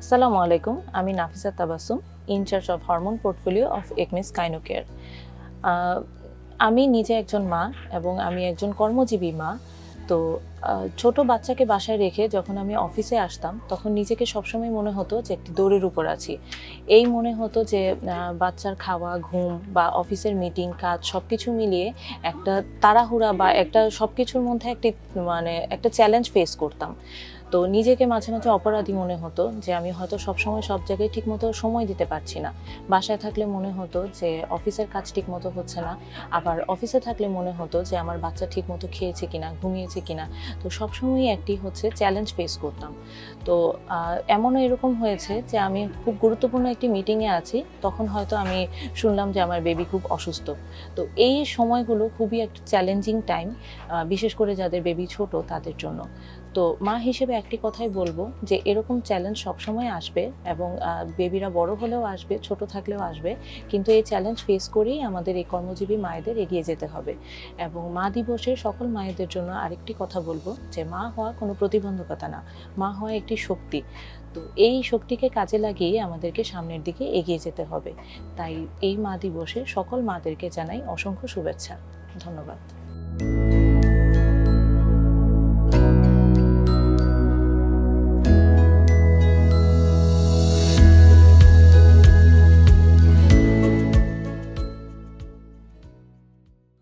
আসসালামু আলাইকুম, আমি Nafisa Tabassum, incharge of hormone portfolio of Acme's Kinocare. আমি নিজে একজন মা এবং আমি একজন কর্মজীবী মা। তো ছোট বাচ্চাকে বাসায় রেখে যখন আমি অফিসে আসতাম তখন নিজেকে সবসময় মনে হতো যে একটি দৌড়ের উপর আছি। এই মনে হতো যে বাচ্চার খাওয়া, ঘুম বা অফিসের মিটিং, কাজ সব কিছু মিলিয়ে একটা তাড়াহুড়া বা একটা সব কিছুর মধ্যে একটা চ্যালেঞ্জ ফেস করতাম। তো নিজেকে মাঝে মাঝে অপরাধী মনে হতো যে আমি হয়তো সবসময় সব জায়গায় ঠিকমতো সময় দিতে পারছি না। বাসায় থাকলে মনে হতো যে অফিসের কাজ ঠিকমতো হচ্ছে না, আবার অফিসে থাকলে মনে হতো যে আমার বাচ্চা ঠিকমতো খেয়েছে কিনা, ঘুমিয়েছে কিনা। তো সবসময়ই একটি চ্যালেঞ্জ ফেস করতাম। তো এমনও এরকম হয়েছে যে আমি খুব গুরুত্বপূর্ণ একটি মিটিংয়ে আছি, তখন হয়তো আমি শুনলাম যে আমার বেবি খুব অসুস্থ। তো এই সময়গুলো খুবই একটা চ্যালেঞ্জিং টাইম, বিশেষ করে যাদের বেবি ছোট তাদের জন্য। তো মা হিসেবে একটি কথাই বলবো যে এরকম চ্যালেঞ্জ সবসময় আসবে এবং বেবিরা বড় হলেও আসবে, ছোট থাকলেও আসবে, কিন্তু এই চ্যালেঞ্জ ফেস করেই আমাদের এই কর্মজীবী মায়েদের এগিয়ে যেতে হবে। এবং মা দিবসে সকল মায়েদের জন্য আরেকটি কথা বলবো যে মা হওয়া কোনো প্রতিবন্ধকতা না, মা হওয়া একটি শক্তি। তো এই শক্তিকে কাজে লাগিয়ে আমাদেরকে সামনের দিকে এগিয়ে যেতে হবে। তাই এই মা দিবসে সকল মাদেরকে জানাই অসংখ্য শুভেচ্ছা। ধন্যবাদ।